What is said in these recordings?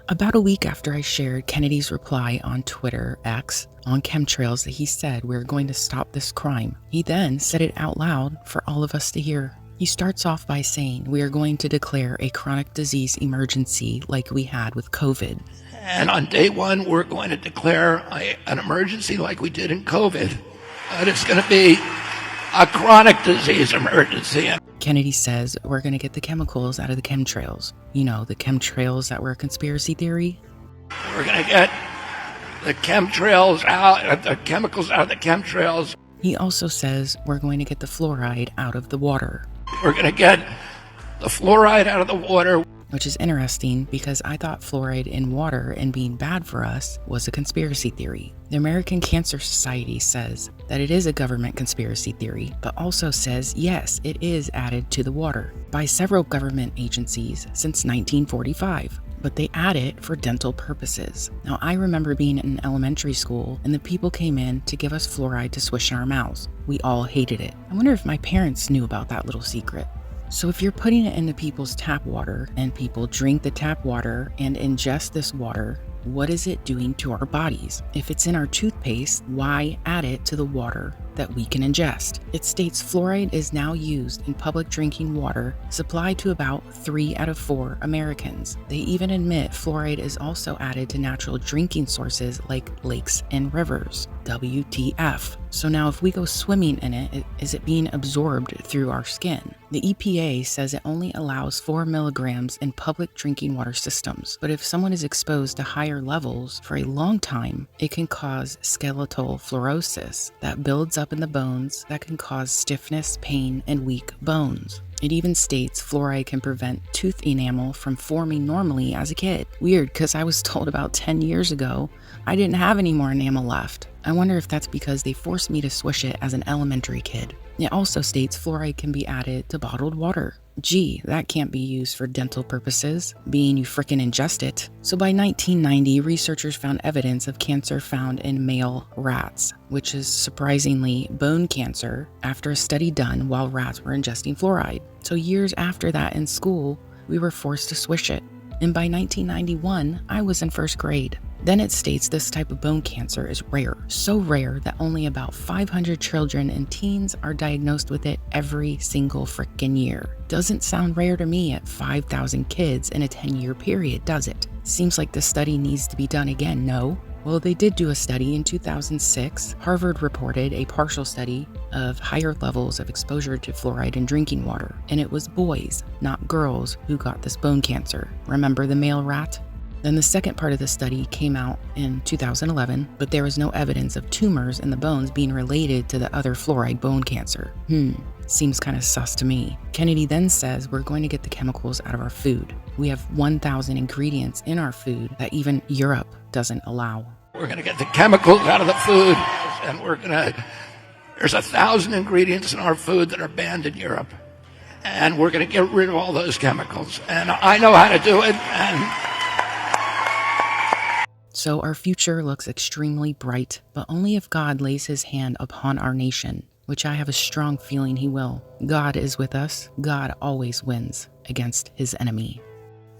About a week after I shared Kennedy's reply on Twitter X on chemtrails that he said we're going to stop this crime, he then said it out loud for all of us to hear. He starts off by saying we are going to declare a chronic disease emergency like we had with COVID. And on day one, we're going to declare an emergency like we did in COVID. And it's going to be a chronic disease emergency. Kennedy says we're going to get the chemicals out of the chemtrails. You know, the chemtrails that were a conspiracy theory? We're going to get the chemtrails out, the chemicals out of the chemtrails. He also says we're going to get the fluoride out of the water. We're going to get the fluoride out of the water. Which is interesting because I thought fluoride in water and being bad for us was a conspiracy theory. The American Cancer Society says that it is a government conspiracy theory, but also says yes, it is added to the water by several government agencies since 1945. But they add it for dental purposes. Now, I remember being in elementary school and the people came in to give us fluoride to swish in our mouths. We all hated it. I wonder if my parents knew about that little secret. So if you're putting it into people's tap water and people drink the tap water and ingest this water, what is it doing to our bodies? If it's in our toothpaste, why add it to the water that we can ingest? It states fluoride is now used in public drinking water supplied to about 3 out of 4 Americans. They even admit fluoride is also added to natural drinking sources like lakes and rivers. WTF. So now if we go swimming in it, is it being absorbed through our skin? The EPA says it only allows 4 milligrams in public drinking water systems, but if someone is exposed to higher levels for a long time, it can cause skeletal fluorosis that builds up in the bones that can cause stiffness, pain, and weak bones. It even states fluoride can prevent tooth enamel from forming normally as a kid. Weird, because I was told about 10 years ago I didn't have any more enamel left. I wonder if that's because they forced me to swish it as an elementary kid. It also states fluoride can be added to bottled water. Gee, that can't be used for dental purposes, being you frickin' ingest it. So by 1990, researchers found evidence of cancer found in male rats, which is surprisingly bone cancer after a study done while rats were ingesting fluoride. So years after that in school, we were forced to swish it. And by 1991, I was in first grade. Then it states this type of bone cancer is rare, so rare that only about 500 children and teens are diagnosed with it every single frickin' year. Doesn't sound rare to me at 5,000 kids in a 10-year period, does it? Seems like this study needs to be done again, no? Well, they did do a study in 2006. Harvard reported a partial study of higher levels of exposure to fluoride in drinking water, and it was boys, not girls, who got this bone cancer. Remember the male rat? Then the second part of the study came out in 2011, but there was no evidence of tumors in the bones being related to the other fluoride bone cancer. Seems kind of sus to me. Kennedy then says we're going to get the chemicals out of our food. We have 1,000 ingredients in our food that even Europe doesn't allow. We're going to get the chemicals out of the food, and there's 1,000 ingredients in our food that are banned in Europe. And we're going to get rid of all those chemicals. And I know how to do it, So our future looks extremely bright, but only if God lays his hand upon our nation, which I have a strong feeling he will. God is with us. God always wins against his enemy.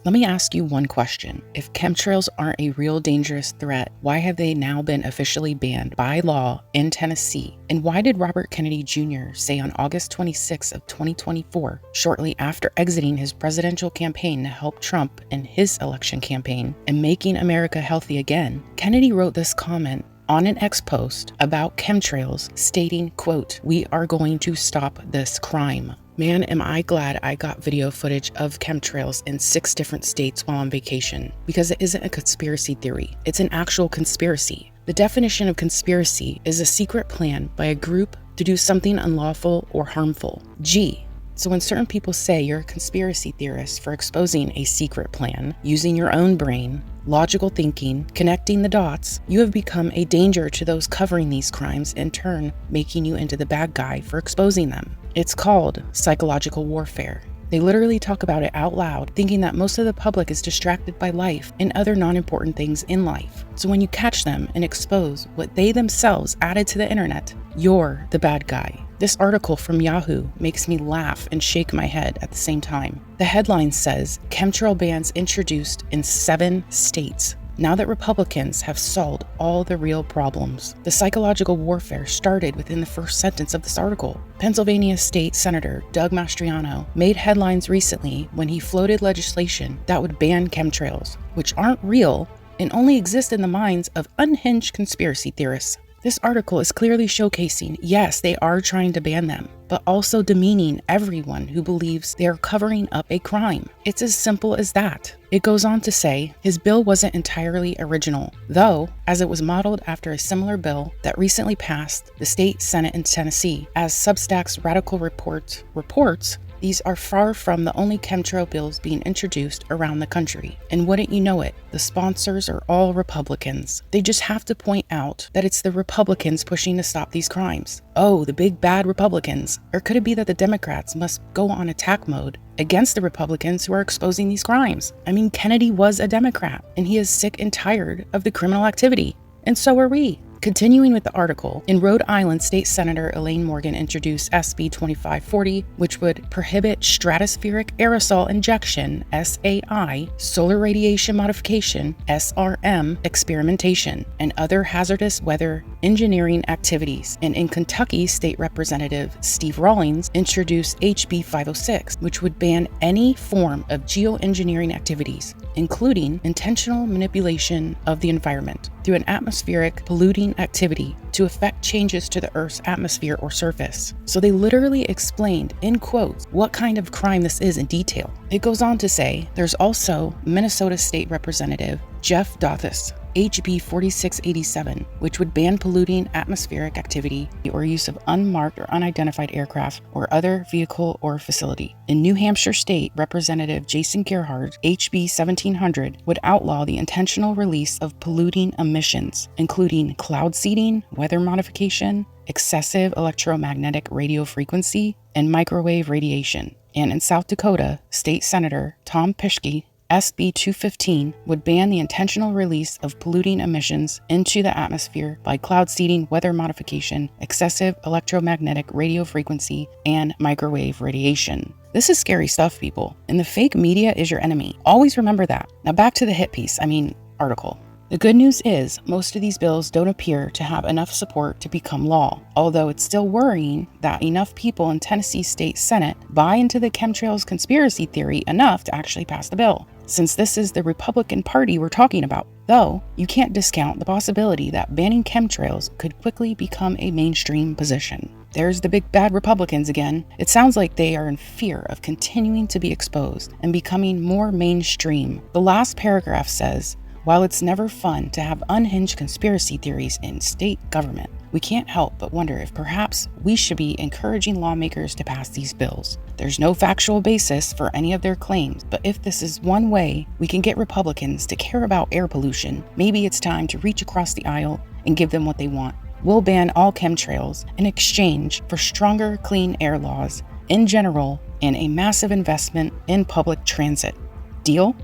Let me ask you one question. If chemtrails aren't a real dangerous threat, why have they now been officially banned by law in Tennessee? And why did Robert Kennedy Jr. say on August 26 of 2024, shortly after exiting his presidential campaign to help Trump in his election campaign and making America healthy again, Kennedy wrote this comment on an X post about chemtrails stating, quote, "We are going to stop this crime." Man, am I glad I got video footage of chemtrails in 6 different states while on vacation, because it isn't a conspiracy theory. It's an actual conspiracy. The definition of conspiracy is a secret plan by a group to do something unlawful or harmful. Gee. So when certain people say you're a conspiracy theorist for exposing a secret plan, using your own brain, logical thinking, connecting the dots, you have become a danger to those covering these crimes, in turn making you into the bad guy for exposing them. It's called psychological warfare. They literally talk about it out loud, thinking that most of the public is distracted by life and other non-important things in life. So when you catch them and expose what they themselves added to the internet, you're the bad guy. This article from Yahoo makes me laugh and shake my head at the same time. The headline says, chemtrail bans introduced in 7 states. Now that Republicans have solved all the real problems. The psychological warfare started within the first sentence of this article. Pennsylvania State Senator Doug Mastriano made headlines recently when he floated legislation that would ban chemtrails, which aren't real and only exist in the minds of unhinged conspiracy theorists. This article is clearly showcasing, yes, they are trying to ban them, but also demeaning everyone who believes they are covering up a crime. It's as simple as that. It goes on to say, his bill wasn't entirely original, though, as it was modeled after a similar bill that recently passed the state Senate in Tennessee. As Substack's Radical reports, these are far from the only chemtrail bills being introduced around the country. And wouldn't you know it, the sponsors are all Republicans. They just have to point out that it's the Republicans pushing to stop these crimes. Oh, the big bad Republicans. Or could it be that the Democrats must go on attack mode against the Republicans who are exposing these crimes? I mean, Kennedy was a Democrat, and he is sick and tired of the criminal activity. And so are we. Continuing with the article, in Rhode Island, State Senator Elaine Morgan introduced SB 2540, which would prohibit stratospheric aerosol injection, SAI, solar radiation modification, SRM, experimentation, and other hazardous weather engineering activities. And in Kentucky, State Representative Steve Rawlings introduced HB 506, which would ban any form of geoengineering activities, including intentional manipulation of the environment through an atmospheric polluting activity to affect changes to the Earth's atmosphere or surface. So they literally explained, in quotes, what kind of crime this is in detail. It goes on to say, there's also Minnesota State Representative Jeff Dothis, HB 4687, which would ban polluting atmospheric activity or use of unmarked or unidentified aircraft or other vehicle or facility. In New Hampshire State, Representative Jason Gerhardt, HB 1700, would outlaw the intentional release of polluting emissions, including cloud seeding, weather modification, excessive electromagnetic radio frequency, and microwave radiation. And in South Dakota, State Senator Tom Pischke, SB 215 would ban the intentional release of polluting emissions into the atmosphere by cloud seeding, weather modification, excessive electromagnetic radio frequency, and microwave radiation. This is scary stuff, people, and the fake media is your enemy. Always remember that. Now back to the article. The good news is most of these bills don't appear to have enough support to become law, although it's still worrying that enough people in Tennessee State Senate buy into the chemtrails conspiracy theory enough to actually pass the bill, since this is the Republican Party we're talking about. Though, you can't discount the possibility that banning chemtrails could quickly become a mainstream position. There's the big bad Republicans again. It sounds like they are in fear of continuing to be exposed and becoming more mainstream. The last paragraph says, while it's never fun to have unhinged conspiracy theories in state government, we can't help but wonder if perhaps we should be encouraging lawmakers to pass these bills. There's no factual basis for any of their claims, but if this is one way we can get Republicans to care about air pollution, maybe it's time to reach across the aisle and give them what they want. We'll ban all chemtrails in exchange for stronger clean air laws in general and a massive investment in public transit. Deal?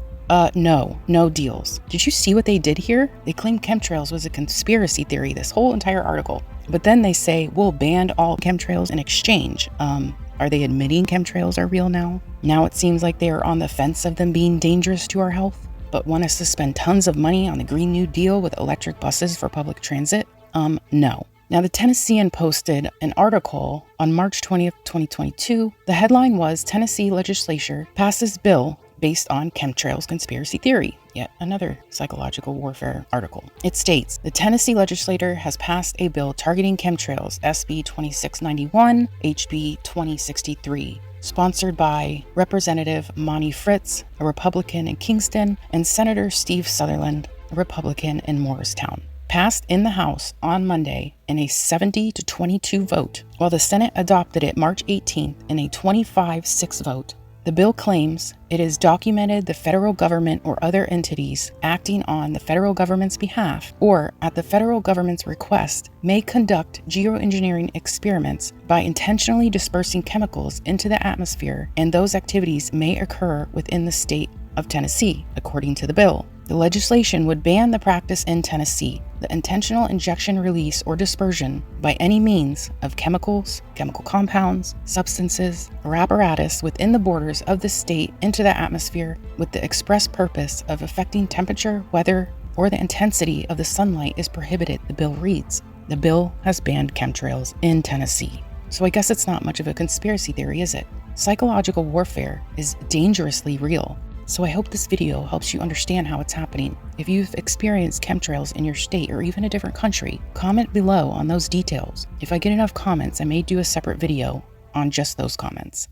No deals. Did you see what they did here? They claimed chemtrails was a conspiracy theory, this whole entire article. But then they say, we'll ban all chemtrails in exchange. Are they admitting chemtrails are real now? Now it seems like they are on the fence of them being dangerous to our health, but want us to spend tons of money on the Green New Deal with electric buses for public transit? No. Now, the Tennessean posted an article on March 20th, 2022. The headline was, Tennessee legislature passes bill based on chemtrails conspiracy theory. Yet another psychological warfare article. It states, the Tennessee legislature has passed a bill targeting chemtrails, SB 2691, HB 2063, sponsored by Representative Monty Fritz, a Republican in Kingston, and Senator Steve Sutherland, a Republican in Morristown. Passed in the House on Monday in a 70-22 vote, while the Senate adopted it March 18th in a 25-6 vote. The bill claims it is documented the federal government or other entities acting on the federal government's behalf or at the federal government's request may conduct geoengineering experiments by intentionally dispersing chemicals into the atmosphere, and those activities may occur within the state of Tennessee, according to the bill. The legislation would ban the practice in Tennessee, the intentional injection, release, or dispersion by any means of chemicals, chemical compounds, substances, or apparatus within the borders of the state into the atmosphere with the express purpose of affecting temperature, weather, or the intensity of the sunlight is prohibited, the bill reads. The bill has banned chemtrails in Tennessee. So I guess it's not much of a conspiracy theory, is it? Psychological warfare is dangerously real. So I hope this video helps you understand how it's happening. If you've experienced chemtrails in your state or even a different country, comment below on those details. If I get enough comments, I may do a separate video on just those comments.